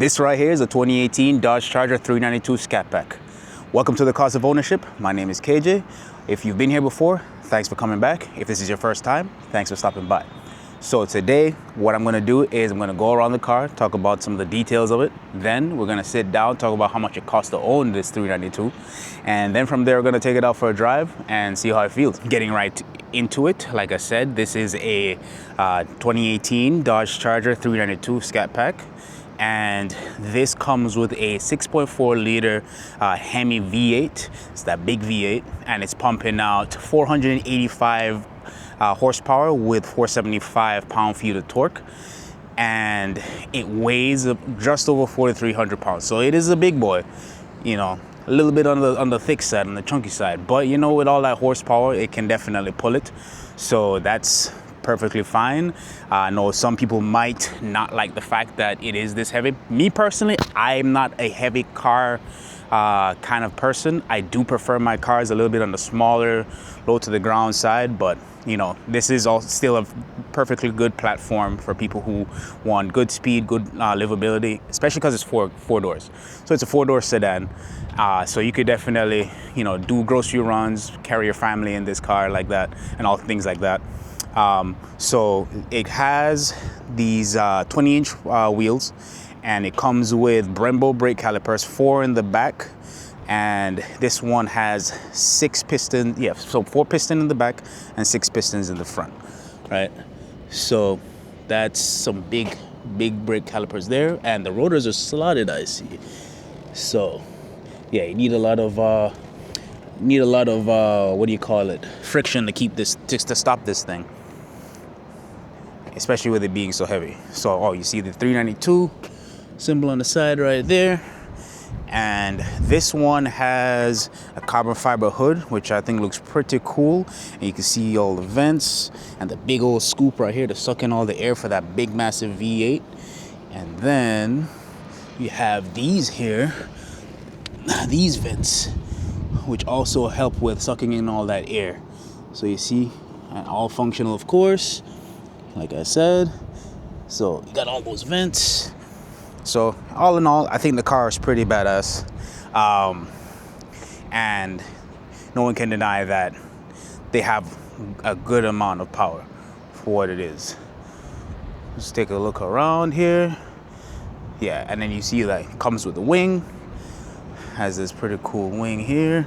This right here is a 2018 Dodge Charger 392 Scat Pack. Welcome to the Cost of Ownership. My name is KJ. If you've been here before, thanks for coming back. If this is your first time, thanks for stopping by. So today, what I'm gonna do is I'm gonna go around the car, talk about some of the details of it. Then we're gonna sit down, talk about how much it costs to own this 392. And then from there, we're gonna take it out for a drive and see how it feels. Getting right into it, like I said, this is a 2018 Dodge Charger 392 Scat Pack. And this comes with a 6.4 liter Hemi V8. It's that big V8, and it's pumping out 485 horsepower with 475 pound-feet of torque, and it weighs just over 4,300 pounds. So it is a big boy, you know, a little bit on the thick side, on the chunky side. But you know, with all that horsepower, it can definitely pull it. So that's perfectly fine. I know some people might not like the fact that it is this heavy. Me personally, I'm not a heavy car kind of person. I do prefer my cars a little bit on the smaller, low to the ground side, but you know, this is still a perfectly good platform for people who want good speed, good livability, especially because it's four doors. So it's a 4-door sedan. So you could definitely, you know, do grocery runs, carry your family in this car like that, and all things like that. So it has these 20-inch wheels, and it comes with Brembo brake calipers, 4 in the back, and this one has 6 pistons. Yeah, so 4 pistons in the back and 6 pistons in the front, right? So that's some big brake calipers there, and the rotors are slotted, I see. So yeah, you need a lot of what do you call it, friction to keep this, to stop this thing, especially with it being so heavy. So you see the 392 symbol on the side right there, and this one has a carbon fiber hood, which I think looks pretty cool, and you can see all the vents and the big old scoop right here to suck in all the air for that big massive V8. And then you have these here, these vents, which also help with sucking in all that air. So you see, and all functional, of course, like I said. So you got all those vents. So all in all, I think the car is pretty badass, and no one can deny that they have a good amount of power for what it is. Let's take a look around here. Yeah, and then you see that it comes with a wing. Has this pretty cool wing here.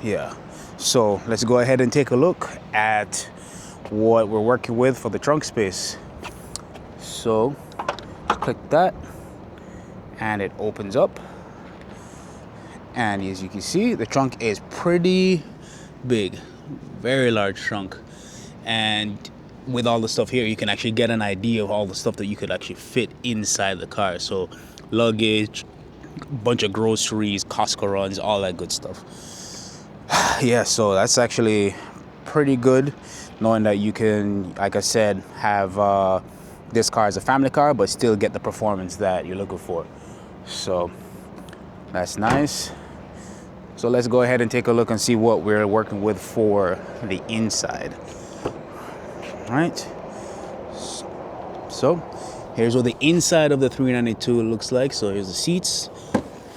Yeah, so let's go ahead and take a look at what we're working with for the trunk space. So click that, and it opens up, and as you can see, the trunk is pretty big, very large trunk. And with all the stuff here, you can actually get an idea of all the stuff that you could actually fit inside the car. So luggage, bunch of groceries, Costco runs, all that good stuff. Yeah, so that's actually pretty good, knowing that you can, like I said, have this car as a family car, but still get the performance that you're looking for. So that's nice. So let's go ahead and take a look and see what we're working with for the inside. All right. So here's what the inside of the 392 looks like. So here's the seats,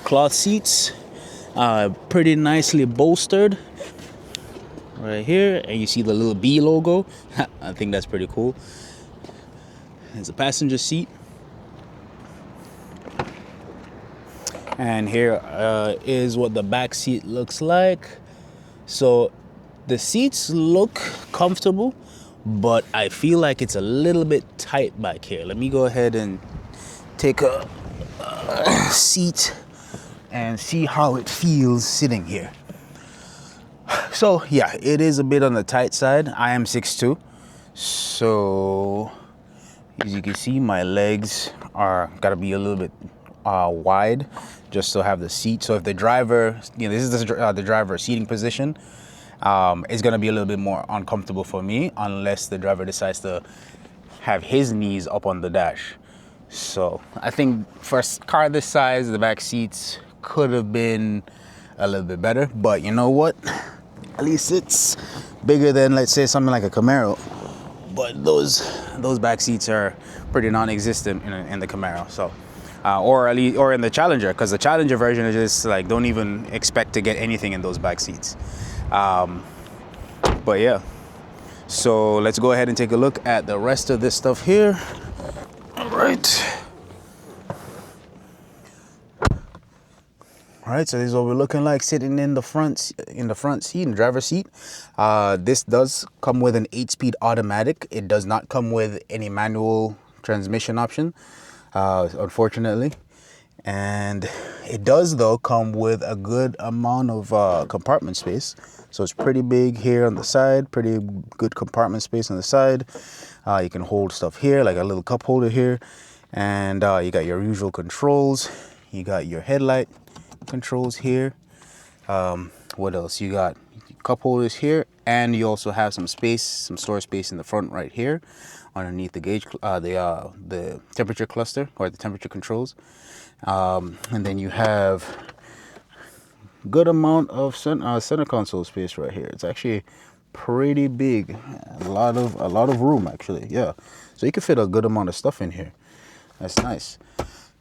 cloth seats, pretty nicely bolstered right here, and you see the little B logo. I think that's pretty cool. There's a passenger seat, and here is what the back seat looks like. So the seats look comfortable, but I feel like it's a little bit tight back here. Let me go ahead and take a seat and see how it feels sitting here. So yeah, it is a bit on the tight side. I am 6'2", so as you can see, my legs are gotta be a little bit wide just to have the seat. So if the driver, you know, this is the driver seating position, it's gonna be a little bit more uncomfortable for me unless the driver decides to have his knees up on the dash. So I think for a car this size, the back seats could have been a little bit better, but you know what? At least it's bigger than, let's say, something like a Camaro. But those back seats are pretty non-existent in the Camaro. So or at least, or in the Challenger, because the Challenger version is just like don't even expect to get anything in those back seats. But yeah, so let's go ahead and take a look at the rest of this stuff here. All right. All right, so this is what we're looking like sitting in the front seat, in the driver's seat. This does come with an 8-speed automatic. It does not come with any manual transmission option, unfortunately. And it does, though, come with a good amount of compartment space. So it's pretty big here on the side, pretty good compartment space on the side. You can hold stuff here, like a little cup holder here. And you got your usual controls. You got your headlight controls here. What else? You got cup holders here, and you also have some space, some storage space in the front right here, underneath the gauge, the temperature cluster or the temperature controls. And then you have good amount of center console space right here. It's actually pretty big, a lot of room actually. Yeah, so you can fit a good amount of stuff in here. That's nice.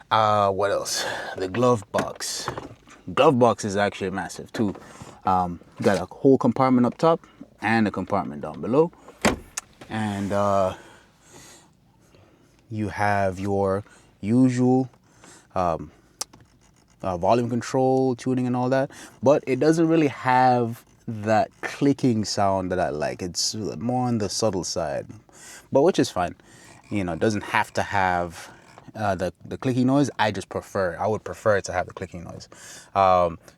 What else? The glove box. Glove box is actually massive too. You got a whole compartment up top and a compartment down below, and you have your usual volume control, tuning, and all that. But it doesn't really have that clicking sound that I like. It's more on the subtle side, but which is fine. You know, it doesn't have to have the clicking noise. I would prefer it to have the clicking noise.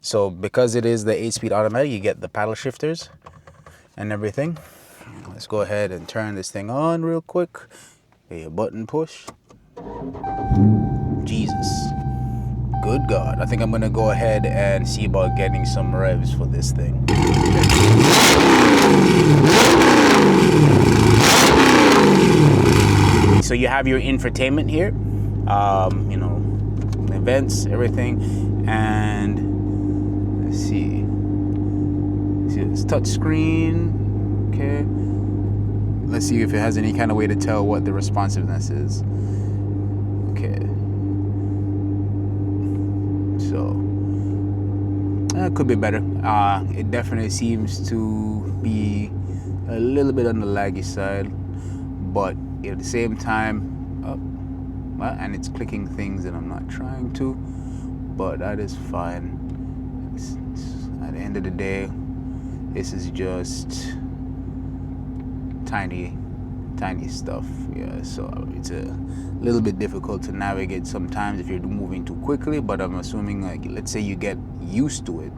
So because it is the 8-speed automatic, you get the paddle shifters and everything. Let's go ahead and turn this thing on real quick. A button push. Jesus, good God. I think I'm gonna go ahead and see about getting some revs for this thing. So you have your infotainment here. You know, events, everything, and let's see it's touch screen. Okay, let's see if it has any kind of way to tell what the responsiveness is. Okay, so that could be better. It definitely seems to be a little bit on the laggy side, but at the same time, and it's clicking things and I'm not trying to, but that is fine. At the end of the day, this is just tiny stuff. Yeah, so it's a little bit difficult to navigate sometimes if you're moving too quickly, but I'm assuming, like, let's say you get used to it,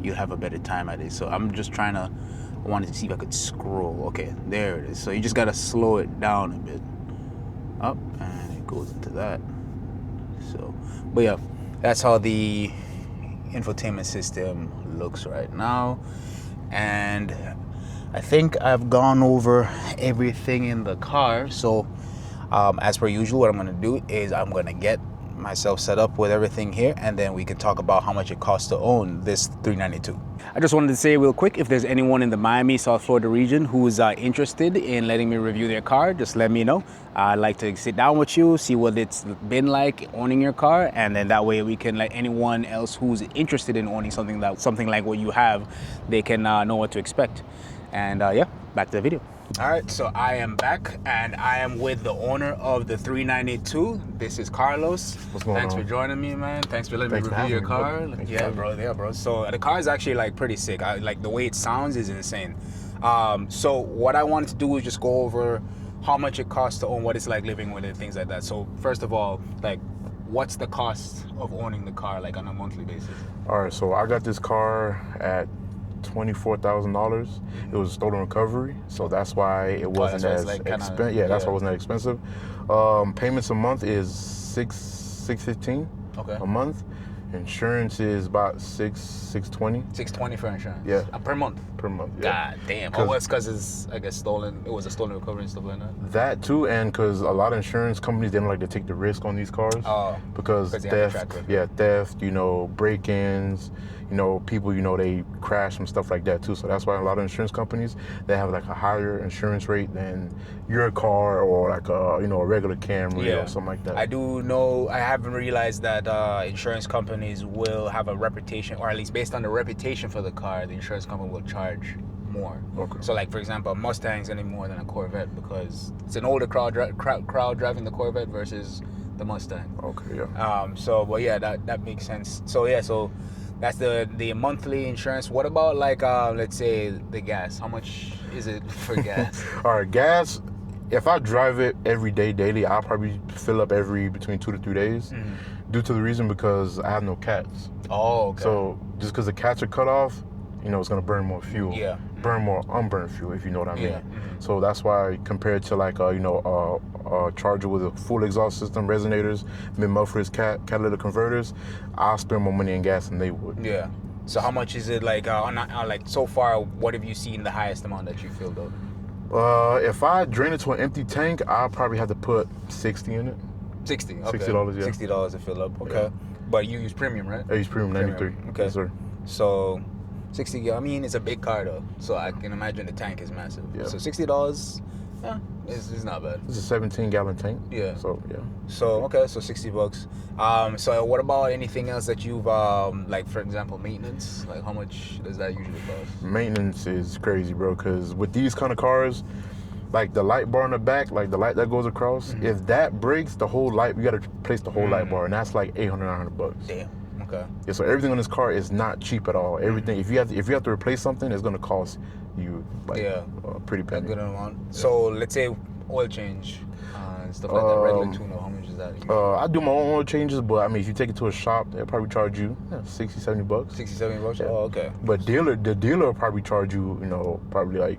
you have a better time at it. So I'm just I wanted to see if I could scroll. Okay, there it is. So you just gotta slow it down a bit. Up, and it goes into that. So, but yeah, that's how the infotainment system looks right now. And I think I've gone over everything in the car. So as per usual, what I'm gonna do is I'm gonna get myself set up with everything here, and then we can talk about how much it costs to own this 392. I just wanted to say real quick, if there's anyone in the Miami, South Florida region who's interested in letting me review their car, just let me know. I'd like to sit down with you, see what it's been like owning your car, and then that way we can let anyone else who's interested in owning something like what you have, they can know what to expect. And yeah, back to the video. All right, so I am back, and I am with the owner of the 392. This is Carlos. What's going on? Thanks for joining me, man. Thanks for letting me review your car. Yeah, bro. So the car is actually like pretty sick. I like the way it sounds is insane. So what I wanted to do is just go over how much it costs to own, what it's like living with it, things like that. So first of all, like, what's the cost of owning the car, like, on a monthly basis? All right, so I got this car at $24,000. It was a stolen recovery, so that's why it wasn't as expensive. Yeah, that's why it wasn't that expensive. Payments a month is $615 a month, Insurance is about $620. $620 for insurance. Yeah. Per month. Per month. Yeah. God damn. Oh, it's because it's, I guess, stolen. It was a stolen recovery and stuff like that. That too, and because a lot of insurance companies, they don't like to take the risk on these cars. Oh. Because theft. Yeah, theft. Break-ins. People. They crash and stuff like that too. So that's why a lot of insurance companies, they have like a higher insurance rate than your car or like a regular Camry or something like that. I do know. I haven't realized that insurance companies will have a reputation, or at least based on the reputation for the car, the insurance company will charge more. Okay. So, like for example, a Mustang's gonna be more than a Corvette because it's an older crowd driving the Corvette versus the Mustang. Okay. Yeah. But yeah, that makes sense. So yeah, so that's the monthly insurance. What about like let's say the gas? How much is it for gas? All right, gas. If I drive it every day, daily, I'll probably fill up between 2 to 3 days. Mm-hmm. Due to the reason because I have no cats. Oh, okay. So just because the cats are cut off, it's gonna burn more fuel. Yeah. Burn more unburned fuel, if you know what I mean. Yeah. Mm-hmm. So that's why compared to like a Charger with a full exhaust system, resonators, mid-mufflers, catalytic converters, I'll spend more money in gas than they would. Yeah. So how much is it like like so far? What have you seen the highest amount that you filled up? If I drain it to an empty tank, I'll probably have to put 60 in it. 60. Okay. $60, yeah. $60 to fill up. Okay. Yeah. But you use premium, right? I use premium 93. Okay. Yes, sir. So 60. I mean, it's a big car though, so I can imagine the tank is massive. Yeah. So $60. Yeah, it's not bad. It's a 17-gallon tank. Yeah. So yeah. So okay, so $60. So what about anything else that you've like for example maintenance? Like how much does that usually cost? Maintenance is crazy, bro. Because with these kind of cars, like the light bar in the back, like the light that goes across, mm-hmm. if that breaks, the whole light, you got to replace the whole light bar, and that's like $800-900. Damn. Okay. Yeah. So everything on this car is not cheap at all. Everything. Mm-hmm. If you have to replace something, it's gonna cost you like a pretty penny. A good amount. Yeah. So let's say oil change and stuff like that, regular tune-up, how much is that usually? I do my own oil changes, but I mean if you take it to a shop, they'll probably charge you $60-70. $60-70? Yeah. Oh, okay. But the dealer will probably charge you, probably $100,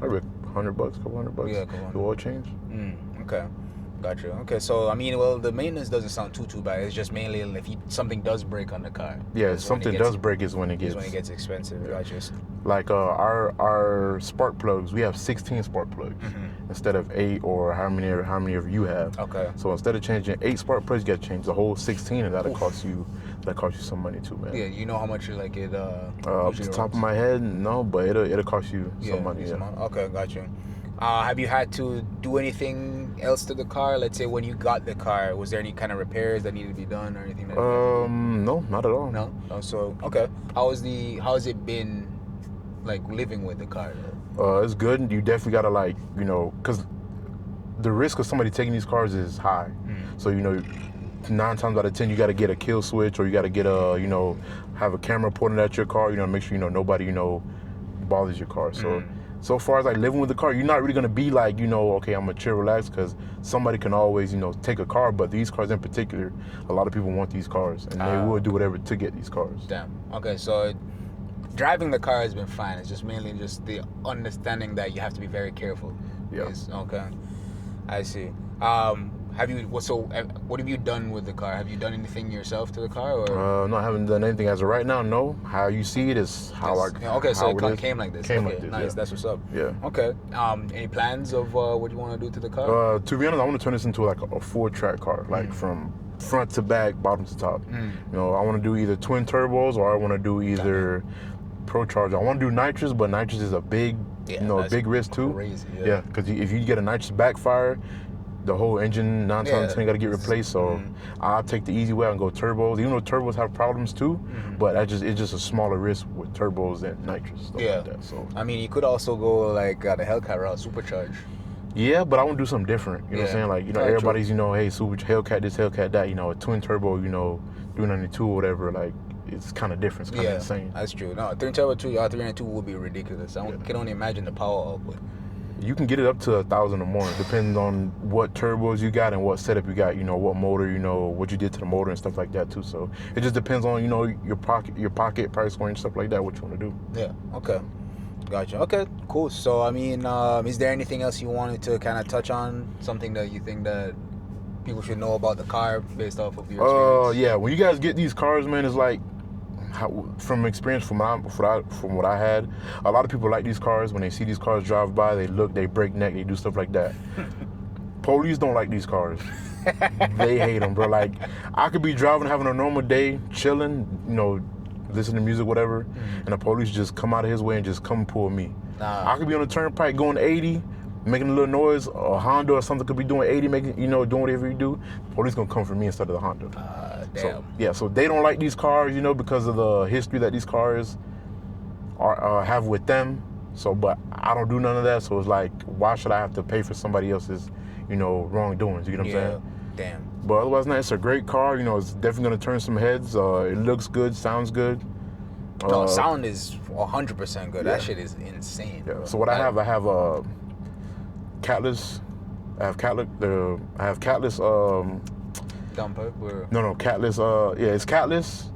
couple $100. Yeah, couple $100. The oil change. Okay. Gotcha. Okay, so I mean, well, the maintenance doesn't sound too bad. It's just mainly if something does break on the car. Yeah, if something does break is when it gets expensive. Yeah. Gotcha. Like our spark plugs, we have 16 spark plugs instead of 8 or how many of you have. Okay. So instead of changing 8 spark plugs, you got to change the whole 16, and that'll cost you some money too, man. Yeah, you know how much like it. Off the top of my head, no, but it'll cost you some money. Yeah. Okay, gotcha. Have you had to do anything else to the car? Let's say when you got the car, was there any kind of repairs that needed to be done or anything? No, not at all. No. Oh, so okay, how has it been, like living with the car? It's good. You definitely gotta because the risk of somebody taking these cars is high. So 9 times out of 10, you gotta get a kill switch or you gotta get have a camera pointed at your car. Make sure nobody bothers your car. So far as like living with the car, you're not really gonna be like, okay, I'm gonna chill, relax, because somebody can always, take a car. But these cars in particular, a lot of people want these cars, and they will do whatever to get these cars. Damn. Okay, so driving the car has been fine. It's just mainly just the understanding that you have to be very careful. Yeah. Okay. I see. What have you done with the car? Have you done anything yourself to the car, or? No, I haven't done anything as of right now. No. How you see it is how Okay, so it came like this. Like this. Nice. Yeah. That's what's up. Yeah. Okay. Any plans of what you want to do to the car? To be honest, I want to turn this into like a 4-track car, like from front to back, bottom to top. I want to do either twin turbos or I want to do either Pro Charger. I want to do nitrous, but nitrous is a big, big risk too. Crazy. Yeah, because if you get a nitrous backfire, the whole engine 9 times out of 10 got to get replaced. So I'll take the easy way and go turbos. Even though turbos have problems too, but it's just a smaller risk with turbos than nitrous. Stuff like that. So I mean, you could also go like the Hellcat route, supercharge. Yeah, but I want to do something different. You know what I'm saying? Like everybody's hey, super Hellcat this, Hellcat that. A twin turbo, 392 or whatever. Like it's kind of different. It's kind of insane. That's true. No, twin turbo 392 would be ridiculous. I can only imagine the power output. You can get it up to 1,000 or more, depending on what turbos you got and what setup you got. What motor, what you did to the motor and stuff like that too. So it just depends on your pocket price range, stuff like that. What you want to do. Yeah. Okay. Gotcha. Okay. Cool. So I mean, is there anything else you wanted to kind of touch on? Something that you think that people should know about the car based off of your experience? Yeah, when you guys get these cars, man, it's like, from experience, from what I had, a lot of people like these cars. When they see these cars drive by, they look, they break neck, they do stuff like that. Police don't like these cars. They hate them, bro. Like, I could be driving, having a normal day, chilling, you know, listening to music, whatever, and the police just come out of his way and just come pull me. I could be on the turnpike going 80, making a little noise, a Honda or something could be doing 80, making, you know, doing whatever you do. Police gonna come for me instead of the Honda. Damn. So, yeah, so they don't like these cars, you know, because of the history that these cars have with them. So, but I don't do none of that. So it's like, why should I have to pay for somebody else's, you know, wrongdoings? You know what I'm saying? Damn. But otherwise, it's a great car. You know, it's definitely gonna turn some heads. It looks good, sounds good. No, sound is 100% good. Yeah. That shit is insane. Yeah. Bro. So what I have Catless. I have Catless. Dump pipe or No, Catless. It's Catless.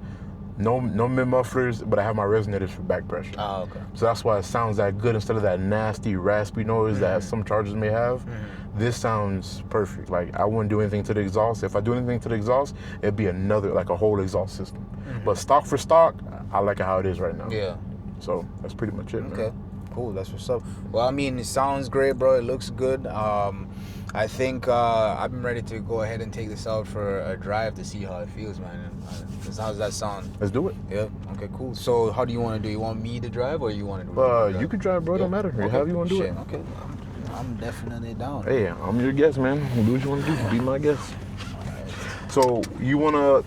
No mid mufflers, but I have my resonators for back pressure. Oh, okay. So that's why it sounds that good instead of that nasty, raspy noise that some Chargers may have. This sounds perfect. Like, I wouldn't do anything to the exhaust. If I do anything to the exhaust, it'd be another, like a whole exhaust system. But stock for stock, I like it how it is right now. Yeah. So that's pretty much it, man. Okay. Cool. That's what's up. Well, I mean, it sounds great, bro. It looks good. I think I'm ready to go ahead and take this out for a drive to see how it feels, man. How does that sound? Let's do it. Yeah. Okay, cool. So how do you want to do? You want me to drive or you want to do it? You can drive, bro. Don't matter. Okay. However you want to do Shit. it. Okay. I'm definitely down. Hey, I'm your guest, man. Do what you want to do. Be my guest. So you wanna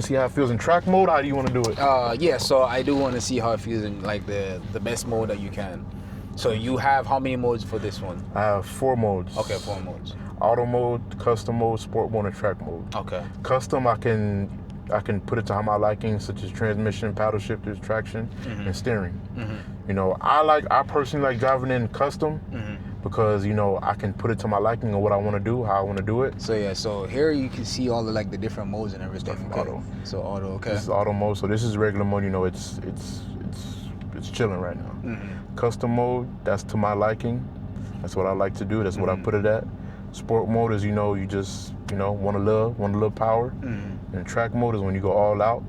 see how it feels in track mode? How do you want to do it? Yeah. So I do want to see how it feels in like the best mode that you can. So you have how many modes for this one? I have 4 modes. Okay, 4 modes. Auto mode, custom mode, sport mode, and track mode. Okay. Custom, I can put it to my liking, such as transmission, paddle shifters, traction, and steering. You know, I personally like driving in custom because, you know, I can put it to my liking of what I want to do, how I want to do it. So yeah, so here you can see all the like the different modes and everything. Okay. Auto. So auto, okay. This is auto mode, so this is regular mode. You know, it's chilling right now. Custom mode, that's to my liking. That's what I like to do. That's what I put it at. Sport mode is, you know, you just, you know, want a little power. And track mode is when you go all out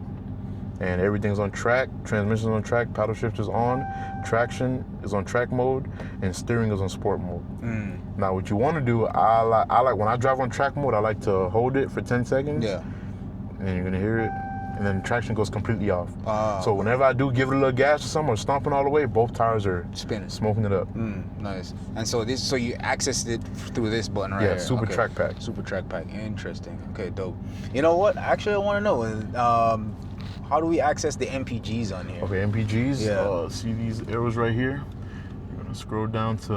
and everything's on track, transmission's on track, paddle shifters on, traction is on track mode, and steering is on sport mode. Now what you want to do, I like when I drive on track mode, I like to hold it for 10 seconds. Yeah. And you're gonna hear it. And then traction goes completely off. So whenever I do give it a little gas or something or stomping all the way, both tires are spinning, smoking it up. Nice. And so you accessed it through this button right here. Yeah, Super Track Pack. Super Track Pack. Interesting. Okay, dope. You know what? Actually, I want to know how do we access the MPGs on here? Okay, MPGs. Yeah. See these arrows right here? You're gonna scroll down to.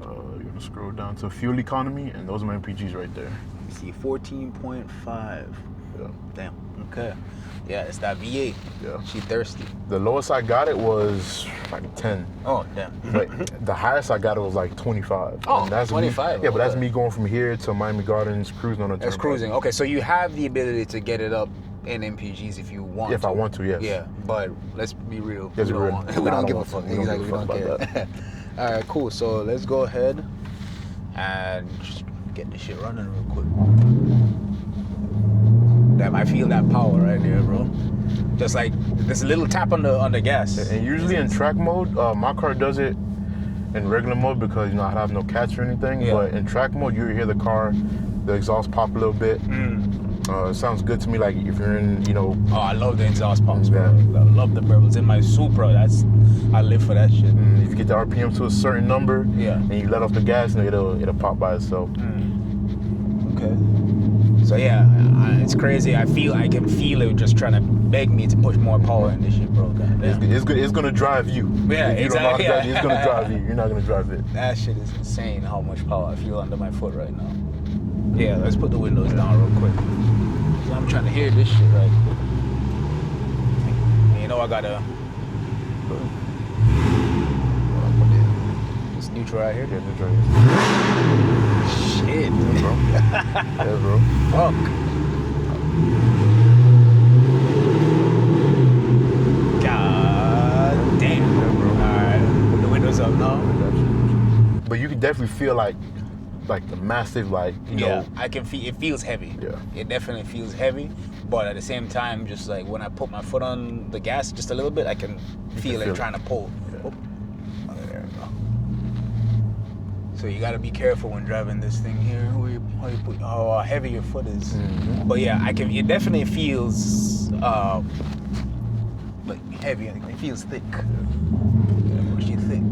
You're gonna scroll down to fuel economy, and those are my MPGs right there. Let me see, 14.5. Yeah. Damn. Okay. Yeah, it's that V8. Yeah. She thirsty. The lowest I got it was like 10. Oh, damn. But the highest I got it was like 25. Oh, and that's 25. Me, yeah, but that's me going from here to Miami Gardens, cruising on the It's turnpike. cruising. Okay, so you have the ability to get it up in MPGs if you want to. If I want to, yes. Yeah, but let's be real. Let's we be don't, real. want, Nah, we I don't don't give a want fuck. to. We don't Exactly, give a we don't fuck care. All right, cool. So let's go ahead and just get this shit running real quick. Damn, I feel that power right there, bro. Just like there's a little tap on the gas. And usually in track mode, my car does it in regular mode because, you know, I have no catch or anything. Yeah. But in track mode, you hear the car, the exhaust pop a little bit. It sounds good to me, like if you're in, you know. Oh, I love the exhaust pumps, bro. Yeah. I love the burbles in my Supra. I live for that shit. If you get the RPM to a certain number, Yeah. and you let off the gas, you know, it'll pop by itself. Okay. So yeah, it's crazy. I can feel it just trying to beg me to push more power in this shit, bro. It's gonna drive you. Yeah, if you don't know how to exactly. drive it, it's gonna drive you. You're not gonna drive it. That shit is insane how much power I feel under my foot right now. Yeah, let's put the windows down real quick. I'm trying to hear this shit right. And you know I gotta. It's neutral right here. Yeah, neutral right here. Shit. Yeah, bro. Yeah, bro. Fuck. God damn. Yeah, bro. Alright, put the windows up now. But you can definitely feel like like the massive, like, you know. I can feel it feels heavy. Yeah. It definitely feels heavy, but at the same time, just like when I put my foot on the gas just a little bit, I can feel it trying to pull. Yeah. Oh, there we go. So you got to be careful when driving this thing here. How heavy your foot is. Mm-hmm. But yeah, it definitely feels like heavy. It feels thick. Yeah, pretty thick.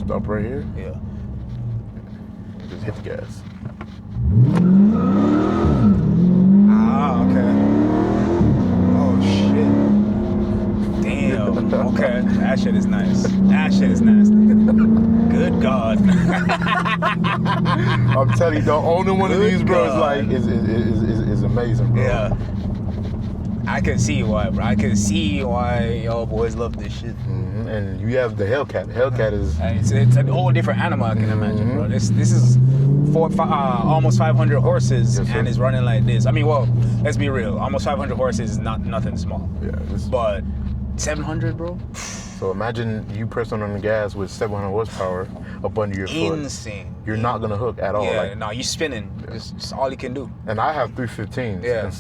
Stop right here. Yeah. Just hit the gas. Ah, okay. Oh shit. Damn. Okay. That shit is nice. That shit is nasty. Good God. I'm telling you, don't owning one of these, bro, is amazing, bro. Yeah. I can see why, bro. I can see why y'all boys love this shit. Mm-hmm. And you have the Hellcat. Hellcat is... It's a whole different animal, I can imagine, bro. This is almost 500 horses, and it's running like this. I mean, well, let's be real. Almost 500 horses is nothing small. Yeah. But 700, bro? So imagine you pressing on the gas with 700 horsepower up under your foot. Insane. You're not going to hook at all. Yeah, no, you're spinning. Yeah. It's all you can do. And I have 315s. Yeah. And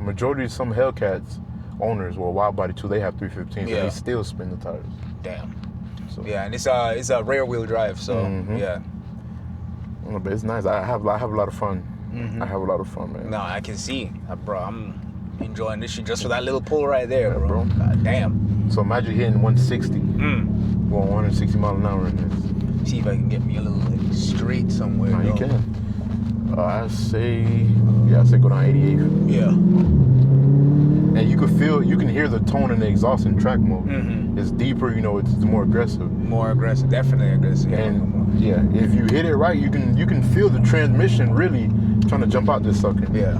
majority of some Hellcats owners, well, Wild Body too, they have 315s, and they still spin the tires. Damn. So. Yeah, and it's a rear wheel drive, so yeah. But it's nice. I have a lot of fun. I have a lot of fun, man. No, I can see, bro. I'm enjoying this shit just for that little pull right there, bro. God damn. So imagine hitting 160. Going 160 miles an hour in this. See if I can get me a little like straight somewhere. No, you can. I say go down 88. Yeah. And you can hear the tone in the exhaust in track mode. It's deeper, you know, it's more aggressive. More aggressive, definitely aggressive. And if you hit it right, you can feel the transmission really trying to jump out this sucker. Yeah.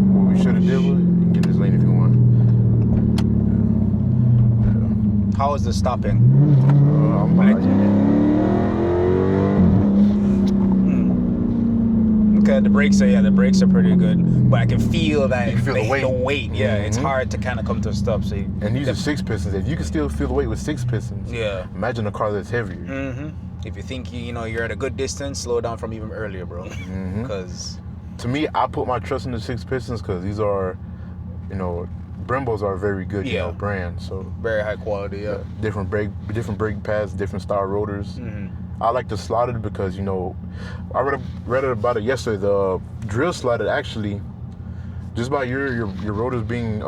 What we should have did was, you can get in this lane if you want. Yeah. How is the stopping? I'm like, Okay, the brakes are pretty good, but I can feel that you can feel the weight. Yeah, it's hard to kind of come to a stop. So and these are 6 pistons. If you can still feel the weight with 6 pistons, imagine a car that's heavier. If you think you're at a good distance, slow down from even earlier, bro. Because to me, I put my trust in the 6 pistons because these are, Brembos are a very good, brand. So very high quality. Yeah. Different brake pads, different style rotors. I like the slotted because, I read about it yesterday. The drill slotted actually, just by your rotors being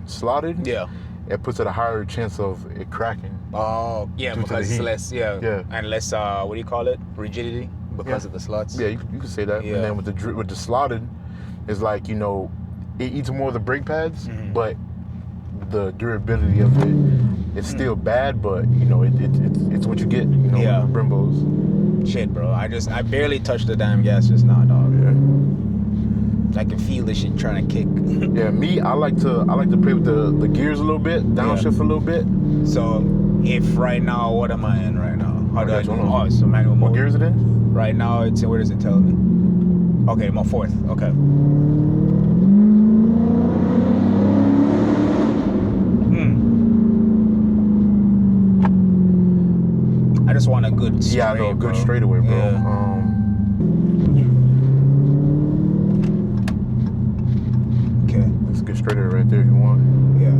slotted, it puts it a higher chance of it cracking. Oh, yeah, because it's less, and less, what do you call it? Rigidity because of the slots. Yeah, you can say that. Yeah. And then with the slotted, it's like, it eats more of the brake pads, but the durability of it, it's still bad, but it's what you get. Brembos. Shit, bro. I barely touched the damn gas just now, dog. Yeah. I can feel this shit trying to kick. Yeah, me, I like to play with the gears a little bit, downshift a little bit. So, if right now, what am I in right now? How do I do? Oh, it's so manual mode. What gear is it in? Right now, it's where does it tell me? Okay, I'm on 4th. Okay. I just want a good straight, yeah, I know, a good straightaway, bro. Yeah. Okay. Let's get straightaway right there if you want. Yeah.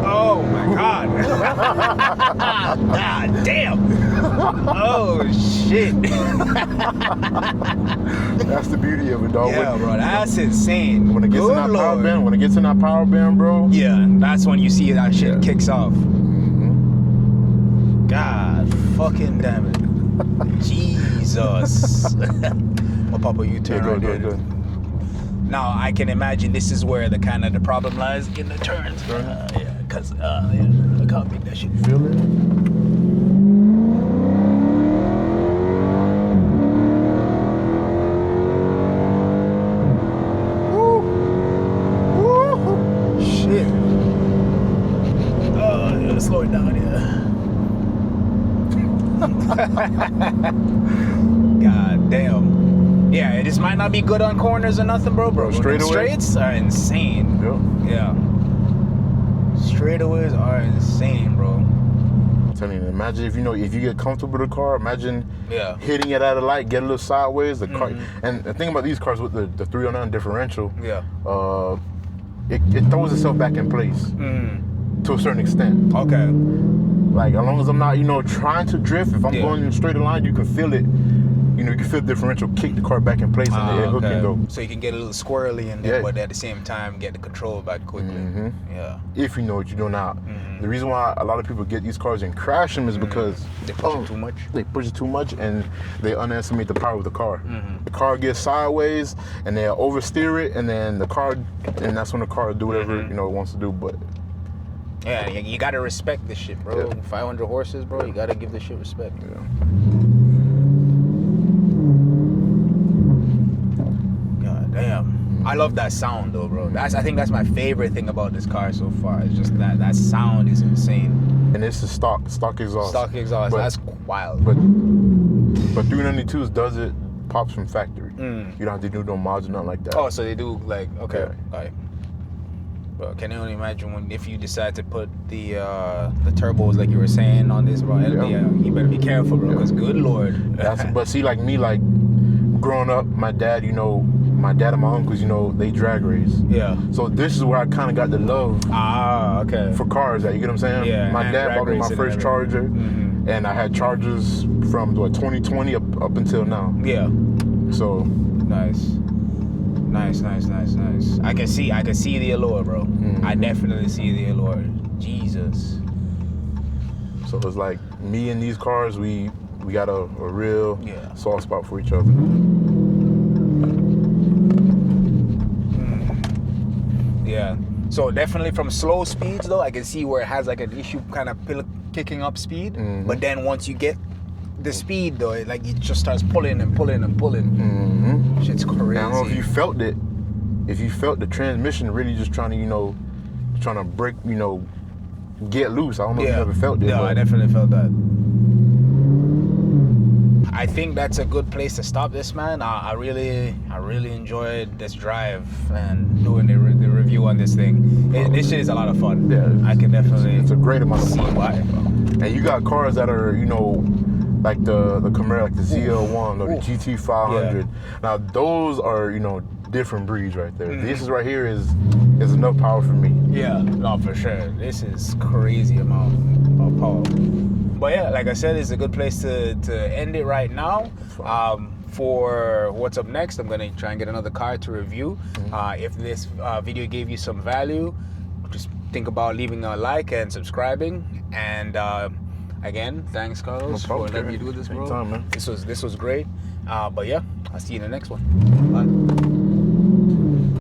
Oh my God. God damn. Oh shit. That's the beauty of it, dog. Yeah, bro, that's insane. When it gets in that power band, bro. Yeah, that's when you see that shit kicks off. God fucking damn it. Jesus. Well, Papa, you turn right there. Good. Now I can imagine this is where the problem lies in the turns. Cause look how big that shit is. Feel it? Damn. Yeah, this might not be good on corners or nothing, bro. But straights are insane. Yeah. Straightaways are insane, bro. I'm telling you, imagine if you get comfortable with the car, imagine hitting it at a light, get a little sideways. The car, and the thing about these cars with the 309 differential, it throws itself back in place to a certain extent. Okay. Like, as long as I'm not, trying to drift, if I'm going in a straight line, you can feel it. You can feel the differential kick the car back in place and the hook can go. So you can get a little squirrely in there, but at the same time get the control back quickly. Yeah. If you know what you're doing now. The reason why a lot of people get these cars and crash them is because they push it too much. They push it too much and they underestimate the power of the car. The car gets sideways and they oversteer it, and then that's when the car will do whatever it wants to do. But yeah, you gotta respect this shit, bro. 500 horses, bro. You gotta give this shit respect. Yeah. God damn. I love that sound though, bro. I think that's my favorite thing about this car so far. It's just that sound is insane. And this is stock exhaust. Stock exhaust. That's wild. But 392s does it pops from factory. You don't have to do no mods or nothing like that. Oh, so they do okay. Right. But can you only imagine if you decide to put the turbos like you were saying on this, bro? You better be careful, bro, because good lord. But see, like me, like growing up, my dad, and my uncles, they drag race. Yeah. So this is where I kind of got the love. For cars. You get what I'm saying? Yeah. My dad bought me my first Charger, and I had Chargers from 2020 up until now. Yeah. So nice. Nice. I can see the allure, bro. I definitely see the allure. Jesus. So it's like me and these cars, we got a real soft spot for each other. Yeah. So definitely from slow speeds though, I can see where it has like an issue kind of kicking up speed. But then once you get the speed though, it just starts pulling and pulling and pulling. Shit's crazy. I don't know if you felt it. If you felt the transmission really just trying to break, get loose. I don't know if you ever felt it. Yeah, I definitely felt that. I think that's a good place to stop this, man. I really enjoyed this drive and doing the review on this thing. This shit is a lot of fun. Yeah, I can definitely. It's a great amount of fun. See why. And you got cars that are, like the Camaro, like the ZL1 or the GT500. Now those are, different breeds right there. This is right here is enough power for me. Yeah, no, for sure. This is crazy amount of power. But yeah, like I said, it's a good place to end it right now. For what's up next, I'm gonna try and get another car to review. If this video gave you some value, just think about leaving a like and subscribing. And again, thanks, Carlos, for letting me do this, bro. Anytime, man. This was great. But yeah, I'll see you in the next one. Bye.